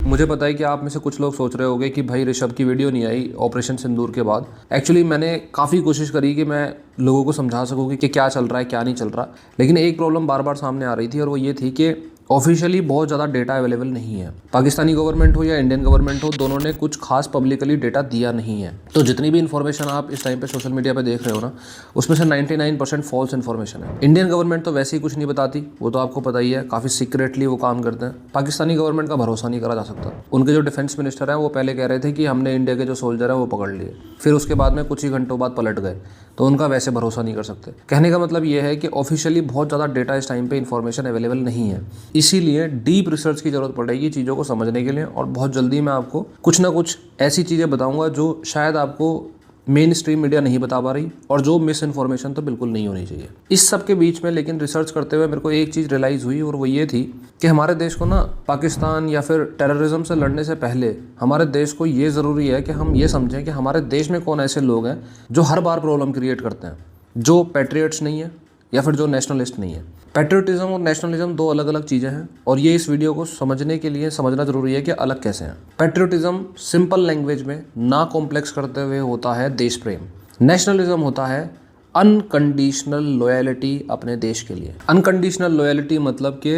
मुझे पता है कि आप में से कुछ लोग सोच रहे होंगे कि भाई ऋषभ की वीडियो नहीं आई ऑपरेशन सिंदूर के बाद। एक्चुअली मैंने काफ़ी कोशिश करी कि मैं लोगों को समझा सकूँ कि क्या चल रहा है क्या नहीं चल रहा, लेकिन एक प्रॉब्लम बार बार सामने आ रही थी और वो ये थी कि ऑफिशियली बहुत ज़्यादा डेटा अवेलेबल नहीं है। पाकिस्तानी गवर्नमेंट हो या इंडियन गवर्नमेंट हो, दोनों ने कुछ खास पब्लिकली डेटा दिया नहीं है। तो जितनी भी इन्फॉर्मेशन आप इस टाइम पे सोशल मीडिया पे देख रहे हो ना, उसमें से 99% फॉल्स इन्फॉर्मेशन है। इंडियन गवर्नमेंट तो वैसे ही कुछ नहीं बताती, वो तो आपको पता ही है, काफ़ी सीक्रेटली वो काम करते हैं। पाकिस्तानी गवर्नमेंट का भरोसा नहीं करा जा सकता। उनके जो डिफेंस मिनिस्टर हैं वो पहले कह रहे थे कि हमने इंडिया के जो सोल्जर हैं वो पकड़ लिए, फिर उसके बाद में कुछ ही घंटों बाद पलट गए, तो उनका वैसे भरोसा नहीं कर सकते। कहने का मतलब ये है कि ऑफिशियली बहुत ज़्यादा डेटा इस टाइम पे इन्फॉर्मेशन अवेलेबल नहीं है, इसीलिए डीप रिसर्च की जरूरत पड़ेगी चीज़ों को समझने के लिए। और बहुत जल्दी मैं आपको कुछ ना कुछ ऐसी चीज़ें बताऊंगा जो शायद आपको मेन स्ट्रीम मीडिया नहीं बता पा रही, और जो मिस इन्फॉर्मेशन तो बिल्कुल नहीं होनी चाहिए। इस सब के बीच में लेकिन रिसर्च करते हुए मेरे को एक चीज़ रियलाइज़ हुई, और वो ये थी कि हमारे देश को ना पाकिस्तान या फिर टेररिज्म से लड़ने से पहले हमारे देश को ये ज़रूरी है कि हम ये समझें कि हमारे देश में कौन ऐसे लोग हैं जो हर बार प्रॉब्लम क्रिएट करते हैं, जो पैट्रियट्स नहीं है या फिर जो नेशनलिस्ट नहीं है। पैट्रियटिज्म और नेशनलिज्म दो अलग अलग चीज़ें हैं, और ये इस वीडियो को समझने के लिए समझना जरूरी है कि अलग कैसे हैं। पैट्रियटिज्म सिंपल लैंग्वेज में ना कॉम्प्लेक्स करते हुए होता है देश प्रेम। नेशनलिज्म होता है अनकंडीशनल लॉयल्टी अपने देश के लिए। अनकंडीशनल लॉयल्टी मतलब कि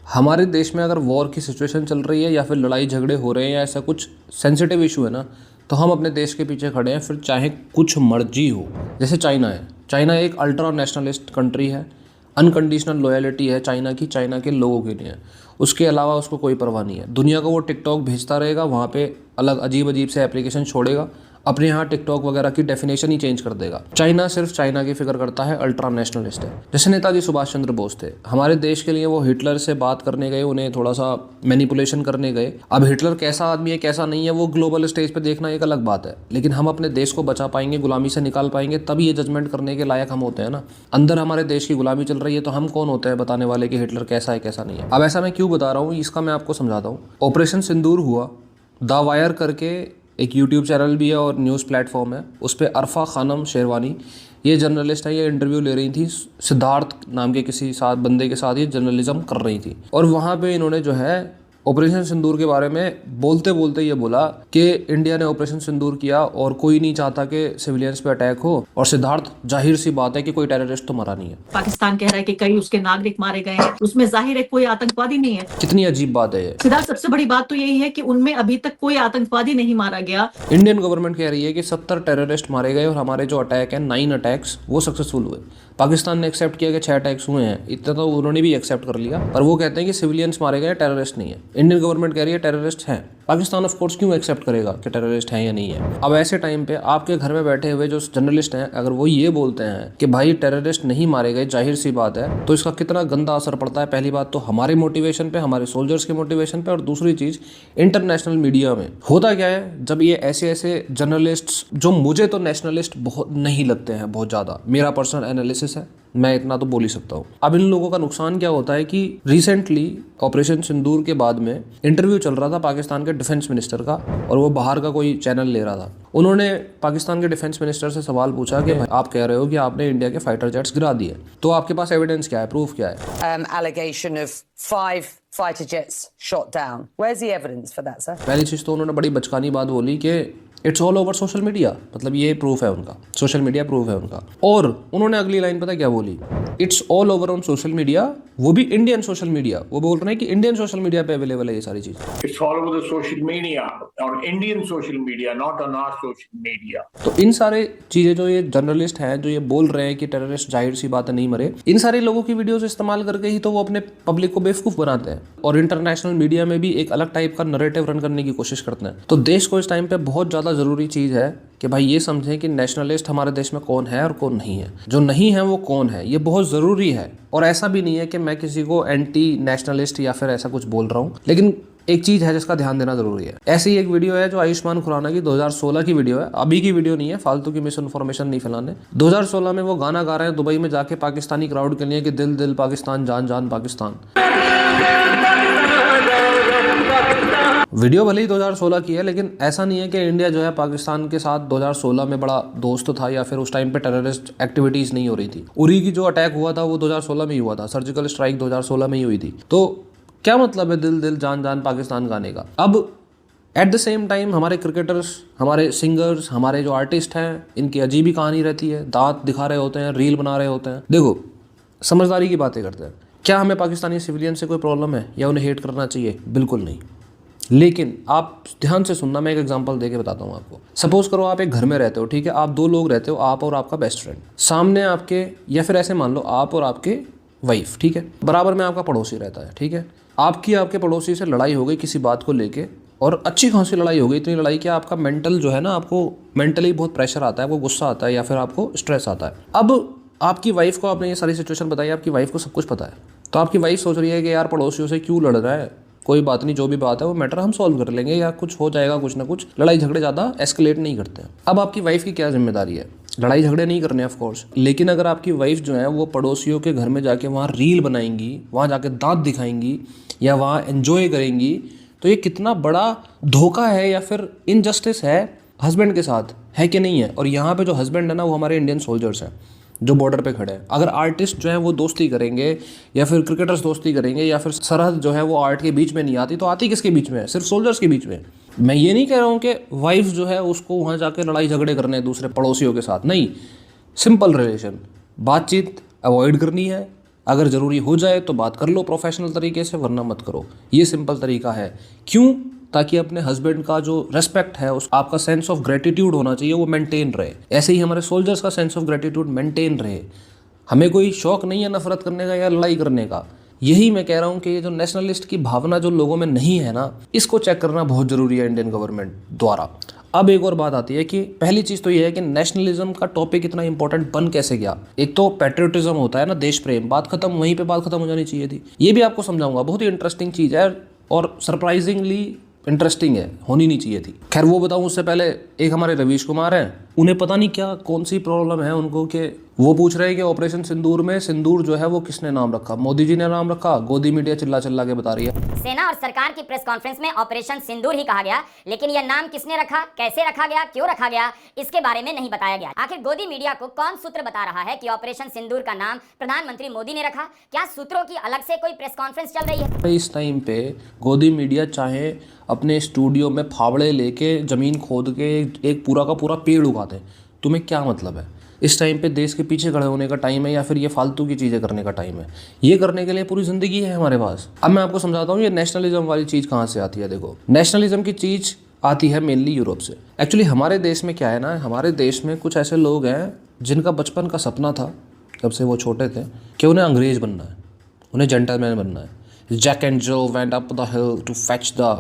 हमारे देश में अगर वॉर की सिचुएशन चल रही है या फिर लड़ाई झगड़े हो रहे हैं या ऐसा कुछ सेंसिटिव इशू है ना, तो हम अपने देश के पीछे खड़े हैं, फिर चाहे कुछ मर्जी हो। जैसे चाइना है, चाइना एक अल्ट्रा नेशनलिस्ट कंट्री है, अनकंडीशनल लॉयल्टी है चाइना की, चाइना के लोगों के लिए। उसके अलावा उसको कोई परवाह नहीं है। दुनिया को वो टिकटॉक भेजता रहेगा, वहाँ पे अलग अजीब अजीब से एप्लीकेशन छोड़ेगा, अपने यहाँ टिकटॉक वगैरह की डेफिनेशन ही चेंज कर देगा। चाइना सिर्फ चाइना की फिक्र करता है, अल्ट्रा नेशनलिस्ट है। जैसे नेताजी सुभाष चंद्र बोस थे, हमारे देश के लिए वो हिटलर से बात करने गए, उन्हें थोड़ा सा मैनिपुलेशन करने गए। अब हिटलर कैसा आदमी है कैसा नहीं है वो ग्लोबल स्टेज पे देखना एक अलग बात है, लेकिन हम अपने देश को बचा पाएंगे, गुलामी से निकाल पाएंगे, तभी ये जजमेंट करने के लायक हम होते हैं ना। अंदर हमारे देश की गुलामी चल रही है तो हम कौन होते हैं बताने वाले कि हिटलर कैसा है कैसा नहीं है। अब ऐसा मैं क्यों बता रहा हूँ, इसका मैं आपको समझाता हूँ। ऑपरेशन सिंदूर हुआ, द वायर करके एक यूट्यूब चैनल भी है और न्यूज़ प्लेटफॉर्म है, उस पर अरफा खानम शेरवानी, ये जर्नलिस्ट है, ये इंटरव्यू ले रही थी सिद्धार्थ नाम के किसी साथ बंदे के साथ, ये जर्नलिज्म कर रही थी। और वहाँ पे इन्होंने जो है ऑपरेशन सिंदूर के बारे में बोलते बोलते ये बोला कि इंडिया ने ऑपरेशन सिंदूर किया और कोई नहीं चाहता कि सिविलियंस पे अटैक हो, और सिद्धार्थ जाहिर सी बात है कि कोई टेररिस्ट तो मरा नहीं है। पाकिस्तान कह रहा है कि कई उसके नागरिक मारे गए हैं, उसमें जाहिर है कोई आतंकवादी नहीं है। कितनी अजीब बात है ये। सिद्धार्थ, सबसे बड़ी बात तो यही है कि उनमें अभी तक कोई आतंकवादी नहीं मारा गया। इंडियन गवर्नमेंट कह रही है कि 70 टेररिस्ट मारे गए और हमारे जो अटैक है 9 अटैक्स वो सक्सेसफुल हुए। पाकिस्तान ने एक्सेप्ट किया कि 6 अटैक्स हुए हैं, इतना तो उन्होंने भी एक्सेप्ट कर लिया, पर वो कहते हैं कि सिविलियंस मारे गए, टेररिस्ट नहीं है। इंडियन गवर्नमेंट कह रही है टेररिस्ट हैं। पाकिस्तान ऑफ कोर्स क्यों एक्सेप्ट करेगा कि टेररिस्ट हैं या नहीं है। अब ऐसे टाइम पे आपके घर में बैठे हुए जो जर्नलिस्ट हैं, अगर वो ये बोलते हैं कि भाई टेररिस्ट नहीं मारे गए, जाहिर सी बात है, तो इसका कितना गंदा असर पड़ता है। पहली बात तो हमारे मोटिवेशन पे, हमारे सोल्जर्स के मोटिवेशन पे, और दूसरी चीज इंटरनेशनल मीडिया में होता क्या है, जब ये ऐसे ऐसे जर्नलिस्ट, जो मुझे तो नेशनलिस्ट बहुत नहीं लगते हैं, बहुत ज्यादा, मेरा पर्सनल एनालिसिस है, मैं इतना तो बोल ही सकता हूँ। अब इन लोगों का नुकसान क्या होता है कि रिसेंटली ऑपरेशन सिंदूर के बाद में इंटरव्यू चल रहा था पाकिस्तान के डिफेंस मिनिस्टर का, और वो बाहर का कोई चैनल ले रहा था। उन्होंने पाकिस्तान के डिफेंस मिनिस्टर से सवाल पूछा कि आप कह रहे हो कि आपने इंडिया के फाइटर जेट्स गिरा दिए, तो आपके पास एविडेंस क्या है, प्रूफ क्या है? Allegation of 5 fighter jets shot down. Where's the evidence for that, sir? पहली चीज तो उन्होंने बड़ी बचकानी बात बोली कि it's all over social media, मतलब ये प्रूफ है उनका, सोशल मीडिया प्रूफ है उनका। और उन्होंने अगली लाइन पता क्या बोली, it's all over on social media, वो भी इंडियन सोशल मीडिया। वो बोल रहे हैं कि इंडियन सोशल मीडिया पे अवेलेबल है ये सारी चीज। It's all over the social media, on Indian social media, not on our social media. तो इन सारे चीजें जो ये जर्नलिस्ट हैं जो ये बोल रहे हैं कि टेररिस्ट जाहिर सी बात नहीं मरे, इन सारे लोगों की वीडियोस इस्तेमाल करके ही तो वो अपने पब्लिक को बेवकूफ बनाते हैं, और इंटरनेशनल मीडिया में भी एक अलग टाइप का नरेटिव रन करने की कोशिश करते हैं। तो देश को इस टाइम पे बहुत ज्यादा जरूरी चीज है कि भाई ये समझें कि नेशनलिस्ट हमारे देश में कौन है और कौन नहीं है, जो नहीं है वो कौन है, ये बहुत ज़रूरी है। और ऐसा भी नहीं है कि मैं किसी को एंटी नेशनलिस्ट या फिर ऐसा कुछ बोल रहा हूँ, लेकिन एक चीज़ है जिसका ध्यान देना जरूरी है। ऐसी एक वीडियो है जो आयुष्मान खुराना की 2016 की वीडियो है, अभी की वीडियो नहीं है, फालतू की मिस इन्फॉर्मेशन नहीं फैलाने। 2016 में वो गाना गा रहे हैं दुबई में जाके पाकिस्तानी क्राउड के लिए कि दिल दिल पाकिस्तान, जान जान पाकिस्तान। वीडियो भले ही 2016 की है, लेकिन ऐसा नहीं है कि इंडिया जो है पाकिस्तान के साथ 2016 में बड़ा दोस्त था या फिर उस टाइम पे टेररिस्ट एक्टिविटीज़ नहीं हो रही थी। उरी की जो अटैक हुआ था वो 2016 में ही हुआ था, सर्जिकल स्ट्राइक 2016 में ही हुई थी। तो क्या मतलब है दिल दिल जान जान पाकिस्तान गाने का? अब एट द सेम टाइम हमारे क्रिकेटर्स, हमारे सिंगर्स, हमारे जो आर्टिस्ट हैं, इनकी अजीब ही कहानी रहती है, दांत दिखा रहे होते हैं, रील बना रहे होते हैं। देखो, समझदारी की बातें करते हैं। क्या हमें पाकिस्तानी सिविलियन से कोई प्रॉब्लम है या उन्हें हेट करना चाहिए? बिल्कुल नहीं। लेकिन आप ध्यान से सुनना, मैं एक एग्जांपल देके बताता हूँ आपको। सपोज करो आप एक घर में रहते हो, ठीक है, आप दो लोग रहते हो, आप और आपका बेस्ट फ्रेंड। सामने आपके, या फिर ऐसे मान लो आप और आपके वाइफ, ठीक है, बराबर में आपका पड़ोसी रहता है, ठीक है। आपके पड़ोसी से लड़ाई हो गई किसी बात को लेके, और अच्छी खासी लड़ाई हो गई, इतनी लड़ाई कि आपका मेंटल जो है ना, आपको मेंटली बहुत प्रेशर आता है, आपको गुस्सा आता है या फिर आपको स्ट्रेस आता है। अब आपकी वाइफ को आपने ये सारी सिचुएशन बताई, आपकी वाइफ को सब कुछ पता है, तो आपकी वाइफ सोच रही है कि यार पड़ोसियों से क्यों लड़ रहा है, कोई बात नहीं, जो भी बात है वो मैटर हम सॉल्व कर लेंगे, या कुछ हो जाएगा, कुछ ना कुछ, लड़ाई झगड़े ज़्यादा एस्केलेट नहीं करते हैं। अब आपकी वाइफ की क्या जिम्मेदारी है? लड़ाई झगड़े नहीं करने ऑफ कोर्स, लेकिन अगर आपकी वाइफ जो है वो पड़ोसियों के घर में जाके वहाँ रील बनाएंगी, वहाँ जाके दांत दिखाएंगी या वहाँ एंजॉय करेंगी, तो ये कितना बड़ा धोखा है या फिर इनजस्टिस है हस्बैंड के साथ, है कि नहीं है? और यहाँ पे जो हस्बैंड है ना, वो हमारे इंडियन सोल्जर्स हैं जो बॉर्डर पे खड़े हैं। अगर आर्टिस्ट जो है वो दोस्ती करेंगे या फिर क्रिकेटर्स दोस्ती करेंगे या फिर सरहद जो है वो आर्ट के बीच में नहीं आती, तो आती किसके बीच में है? सिर्फ सोल्जर्स के बीच में। मैं ये नहीं कह रहा हूँ कि वाइफ जो है उसको वहाँ जाके लड़ाई झगड़े करने हैं दूसरे पड़ोसियों के साथ, नहीं। सिंपल रिलेशन, बातचीत अवॉइड करनी है, अगर ज़रूरी हो जाए तो बात कर लो प्रोफेशनल तरीके से, वरना मत करो। ये सिंपल तरीका है। क्यों? ताकि अपने हस्बैंड का जो रेस्पेक्ट है, उस आपका सेंस ऑफ ग्रेटिट्यूड होना चाहिए, वो मेंटेन रहे। ऐसे ही हमारे सोल्जर्स का सेंस ऑफ ग्रेटिट्यूड मेंटेन रहे। हमें कोई शौक नहीं है नफरत करने का या लड़ाई करने का। यही मैं कह रहा हूँ कि ये जो नेशनलिस्ट की भावना जो लोगों में नहीं है ना, इसको चेक करना बहुत ज़रूरी है इंडियन गवर्नमेंट द्वारा। अब एक और बात आती है कि पहली चीज़ तो ये है कि नेशनलिज्म का टॉपिक इतना इंपॉर्टेंट बन कैसे गया। एक तो पैट्रियोटिज्म होता है ना, देश प्रेम, बात खत्म, वहीं पे बात खत्म हो जानी चाहिए थी। ये भी आपको समझाऊंगा, बहुत ही इंटरेस्टिंग चीज़ है और सरप्राइजिंगली इंटरेस्टिंग है, होनी नहीं चाहिए थी। खैर वो बताऊं उससे पहले, एक हमारे रवीश कुमार हैं, उन्हें पता नहीं क्या कौन सी प्रॉब्लम है उनको कि वो पूछ रहे हैं कि ऑपरेशन सिंदूर में सिंदूर जो है वो किसने नाम रखा? मोदी जी ने नाम रखा, गोदी मीडिया चिल्ला चिल्ला के बता रही है। सेना और सरकार की प्रेस कॉन्फ्रेंस में ऑपरेशन सिंदूर ही कहा गया, लेकिन यह नाम किसने रखा, कैसे रखा गया, क्यों रखा गया, इसके बारे में नहीं बताया गया। आखिर गोदी मीडिया को कौन सूत्र बता रहा है कि ऑपरेशन सिंदूर का नाम प्रधानमंत्री मोदी ने रखा? क्या सूत्रों की अलग से कोई प्रेस कॉन्फ्रेंस चल रही है? इस टाइम पे गोदी मीडिया चाहे अपने स्टूडियो में फावड़े लेके जमीन खोद के एक पूरा का पूरा पेड़ उगाते हैं, तुम्हें क्या मतलब है? इस टाइम पे देश के पीछे खड़े होने का टाइम है या फिर ये फालतू की चीज़ें करने का टाइम है? ये करने के लिए पूरी ज़िंदगी है हमारे पास। अब मैं आपको समझाता हूँ ये नेशनलिज्म वाली चीज़ कहाँ से आती है। देखो, नेशनलिज्म की चीज़ आती है मेनली यूरोप से। एक्चुअली हमारे देश में क्या है ना, हमारे देश में कुछ ऐसे लोग हैं जिनका बचपन का सपना था, जब से वो छोटे थे, कि उन्हें अंग्रेज़ बनना है, उन्हें जेंटलमैन बनना है। Jack and Jill went up the hill to fetch the,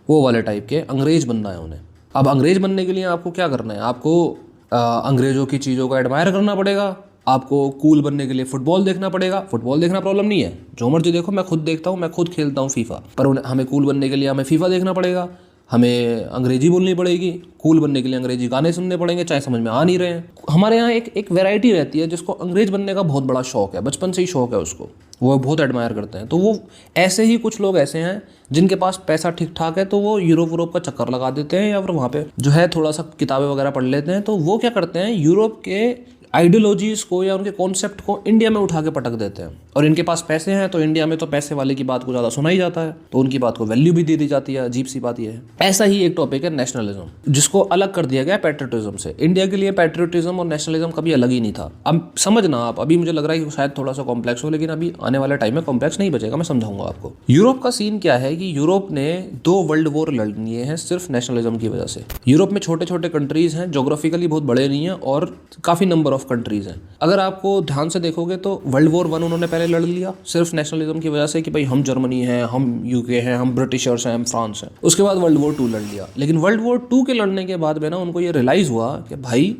वो वाले टाइप के अंग्रेज़ बनना है उन्हें। अब अंग्रेज़ बनने के लिए आपको क्या करना है? आपको अंग्रेज़ों की चीज़ों को एडमायर करना पड़ेगा। आपको कूल बनने के लिए फुटबॉल देखना पड़ेगा। फुटबॉल देखना प्रॉब्लम नहीं है, जो मर्जी देखो, मैं खुद देखता हूँ, मैं खुद खेलता हूँ फीफा। पर हमें कूल बनने के लिए हमें फीफा देखना पड़ेगा, हमें अंग्रेजी बोलनी पड़ेगी, कूल बनने के लिए अंग्रेजी गाने सुनने पड़ेंगे, चाहे समझ में आ नहीं रहे हैं। हमारे यहाँ एक वैरायटी रहती है जिसको अंग्रेज बनने का बहुत बड़ा शौक है, बचपन से ही शौक है उसको, वो बहुत एडमायर करते हैं। तो वो ऐसे ही कुछ लोग ऐसे हैं जिनके पास पैसा ठीक ठाक है, तो वो यूरोप का चक्कर लगा देते हैं या फिर वहाँ पे जो है थोड़ा सा किताबें वगैरह पढ़ लेते हैं। तो वो क्या करते हैं, यूरोप के आइडियोलॉजीज़ को या उनके कॉन्सेप्ट को इंडिया में उठा के पटक देते हैं। और इनके पास पैसे हैं तो इंडिया में तो पैसे वाले की बात को ज़्यादा सुना ही जाता है, तो उनकी बात को वैल्यू भी दे दी जाती है। अजीब सी बात यह है। ऐसा ही एक टॉपिक है नेशनलिज्म, जिसको अलग कर दिया गया पैट्रियोटिज्म से। इंडिया के लिए पैट्रियोटिज्म और नेशनलिज्म कभी अलग ही नहीं था। अब समझना आप, अभी मुझे लग रहा है कि शायद थोड़ा सा कॉम्प्लेक्स हो, लेकिन अभी आने वाले टाइम में कॉम्प्लेक्स नहीं बचेगा, मैं समझाऊंगा आपको। यूरोप का सीन क्या है कि यूरोप ने 2 वर्ल्ड वॉर लड़ लिए हैं सिर्फ नेशनलिज्म की वजह से। यूरोप में छोटे छोटे कंट्रीज हैं, जोग्राफिकली बहुत बड़े नहीं हैं और काफ़ी नंबर ऑफ कंट्रीज हैं। अगर आपको ध्यान से देखोगे तो वर्ल्ड वॉर 1 उन्होंने पहले लड़ लिया सिर्फ नेशनलिज्म की वजह से कि भाई हम जर्मनी हैं, हम यूके हैं, हम ब्रिटिशर्स हैं, हम फ्रांस हैं। उसके बाद वर्ल्ड वॉर 2 लड़ लिया। लेकिन वर्ल्ड वॉर 2 के लड़ने के बाद में ना उनको ये रियलाइज़ हुआ कि भाई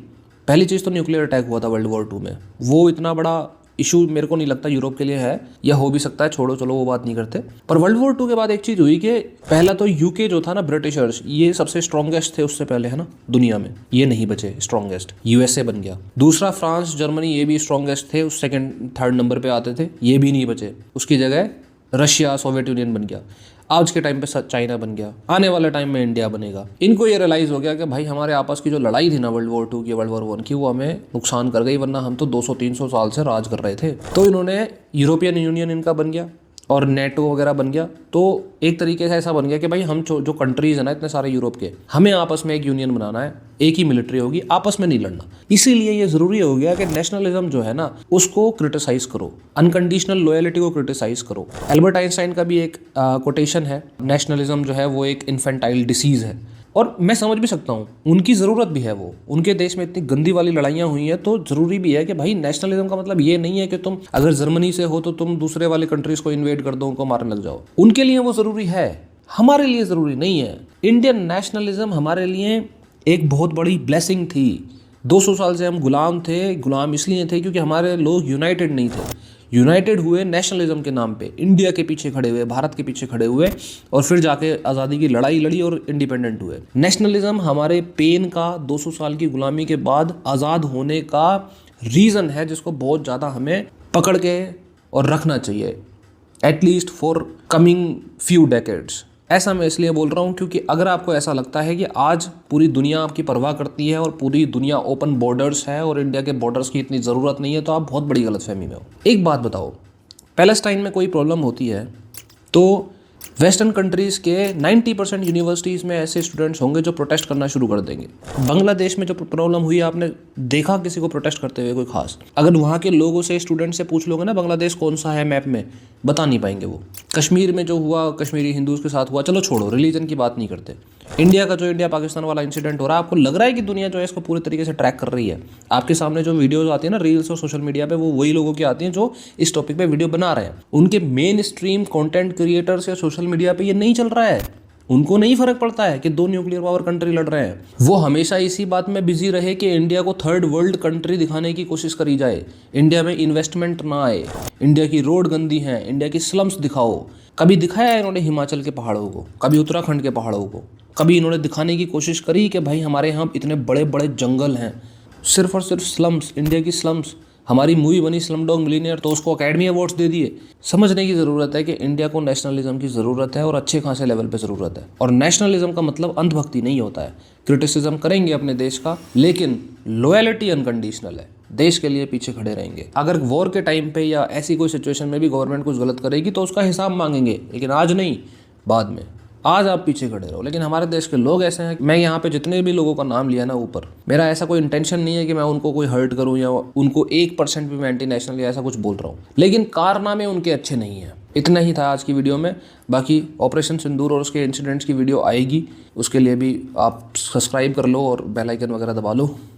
पहली चीज़ तो न्यूक्लियर अटैक हुआ था वर्ल्ड वॉर 2 में, वो इतना बड़ा इशू मेरे को नहीं लगता यूरोप के लिए है, या हो भी सकता है, छोड़ो चलो वो बात नहीं करते। पर वर्ल्ड वॉर 2 के बाद एक चीज़ हुई कि पहला तो यूके जो था ना, ब्रिटिशर्स, ये सबसे स्ट्रॉन्गेस्ट थे उससे पहले, है ना, दुनिया में, ये नहीं बचे स्ट्रॉन्गेस्ट, यूएसए बन गया। दूसरा फ्रांस, जर्मनी, ये भी स्ट्रॉन्गेस्ट थे, उस सेकंड थर्ड नंबर पे आते थे, ये भी नहीं बचे, उसकी जगह रशिया, सोवियत यूनियन बन गया। आज के टाइम पे चाइना बन गया, आने वाले टाइम में इंडिया बनेगा। इनको ये रियलाइज हो गया कि भाई हमारे आपस की जो लड़ाई थी ना वर्ल्ड वॉर 2 की, वर्ल्ड वॉर 1 की, वो हमें नुकसान कर गई, वरना हम तो 200-300 साल से राज कर रहे थे। तो इन्होंने यूरोपियन यूनियन इनका बन गया और नेटो वगैरह बन गया, तो एक तरीके से ऐसा बन गया कि भाई हम जो कंट्रीज है ना इतने सारे यूरोप के, हमें आपस में एक यूनियन बनाना है, एक ही मिलिट्री होगी, आपस में नहीं लड़ना। इसीलिए ये ज़रूरी हो गया कि नेशनलिज्म जो है ना उसको क्रिटिसाइज करो, अनकंडीशनल लॉयल्टी को क्रिटिसाइज करो। एल्बर्ट आइंस्टाइन का भी एक कोटेशन है, नेशनलिज्म जो है वो एक इन्फेंटाइल डिसीज़ है, और मैं समझ भी सकता हूँ, उनकी ज़रूरत भी है। वो उनके देश में इतनी गंदी वाली लड़ाइयाँ हुई हैं, तो ज़रूरी भी है कि भाई नेशनलिज्म का मतलब ये नहीं है कि तुम अगर जर्मनी से हो तो तुम दूसरे वाले कंट्रीज़ को इन्वेड कर दो, उनको मारने लग जाओ। उनके लिए वो ज़रूरी है, हमारे लिए ज़रूरी नहीं है। इंडियन नेशनलिज्म हमारे लिए एक बहुत बड़ी ब्लेसिंग थी। 200 साल से हम गुलाम थे, गुलाम इसलिए थे क्योंकि हमारे लोग यूनाइटेड नहीं थे। यूनाइटेड हुए नेशनलिज्म के नाम पे, इंडिया के पीछे खड़े हुए, भारत के पीछे खड़े हुए, और फिर जाके आज़ादी की लड़ाई लड़ी और इंडिपेंडेंट हुए। नेशनलिज्म हमारे पेन का 200 साल की गुलामी के बाद आज़ाद होने का रीज़न है, जिसको बहुत ज़्यादा हमें पकड़ के और रखना चाहिए, at least for coming few decades. ऐसा मैं इसलिए बोल रहा हूँ क्योंकि अगर आपको ऐसा लगता है कि आज पूरी दुनिया आपकी परवाह करती है और पूरी दुनिया ओपन बॉर्डर्स है और इंडिया के बॉर्डर्स की इतनी ज़रूरत नहीं है, तो आप बहुत बड़ी गलतफहमी में हो। एक बात बताओ, पैलेस्टाइन में कोई प्रॉब्लम होती है तो वेस्टर्न कंट्रीज़ के 90% यूनिवर्सिटीज़ में ऐसे स्टूडेंट्स होंगे जो प्रोटेस्ट करना शुरू कर देंगे। बांग्लादेश में जो प्रॉब्लम हुई, आपने देखा किसी को प्रोटेस्ट करते हुए कोई खास? अगर वहाँ के लोगों से, स्टूडेंट से पूछ लोगे ना बांग्लादेश कौन सा है मैप में, बता नहीं पाएंगे वो। कश्मीर में जो हुआ, कश्मीरी हिंदूज़ के साथ हुआ, चलो छोड़ो, रिलीजन की बात नहीं करते। इंडिया का जो इंडिया पाकिस्तान वाला इंसिडेंट हो रहा है, आपको लग रहा है कि दुनिया जो है इसको पूरे तरीके से ट्रैक कर रही है? आपके सामने जो वीडियोस आती है ना रील्स और सोशल मीडिया पे, वो वही लोगों की आती हैं जो इस टॉपिक पे वीडियो बना रहे हैं। उनके मेन स्ट्रीम कंटेंट क्रिएटर्स या सोशल मीडिया पे ये नहीं चल रहा है। उनको नहीं फर्क पड़ता है कि 2 न्यूक्लियर पावर कंट्री लड़ रहे हैं। वो हमेशा इसी बात में बिजी रहे कि इंडिया को थर्ड वर्ल्ड कंट्री दिखाने की कोशिश करी जाए, इंडिया में इन्वेस्टमेंट ना आए, इंडिया की रोड गंदी हैं, इंडिया की स्लम्स दिखाओ। कभी दिखाया इन्होंने हिमाचल के पहाड़ों को, कभी उत्तराखंड के पहाड़ों को, कभी इन्होंने दिखाने की कोशिश करी कि भाई हमारे यहाँ इतने बड़े बड़े जंगल हैं? सिर्फ और सिर्फ स्लम्स, इंडिया की स्लम्स। हमारी मूवी बनी स्लमडॉग मिलियनेयर, तो उसको अकेडमी अवार्ड्स दे दिए। समझने की ज़रूरत है कि इंडिया को नेशनलिज्म की ज़रूरत है और अच्छे खासे लेवल पे ज़रूरत है। और नेशनलिज्म का मतलब अंधभक्ति नहीं होता है। क्रिटिसिज्म करेंगे अपने देश का, लेकिन लॉयल्टी अनकंडीशनल है, देश के लिए पीछे खड़े रहेंगे। अगर वॉर के टाइम पे या ऐसी कोई सिचुएशन में भी गवर्नमेंट कुछ गलत करेगी तो उसका हिसाब मांगेंगे, लेकिन आज नहीं, बाद में। आज आप पीछे खड़े रहो। लेकिन हमारे देश के लोग ऐसे हैं, मैं यहाँ पे जितने भी लोगों का नाम लिया ना ऊपर, मेरा ऐसा कोई इंटेंशन नहीं है कि मैं उनको कोई हर्ट करूँ या उनको 1% भी मैं एंटी नेशनल या ऐसा कुछ बोल रहा हूँ, लेकिन कारनामे उनके अच्छे नहीं हैं। इतना ही था आज की वीडियो में। बाकी ऑपरेशन सिंदूर और उसके इंसिडेंट्स की वीडियो आएगी, उसके लिए भी आप सब्सक्राइब कर लो और बेल आइकन वगैरह दबा लो।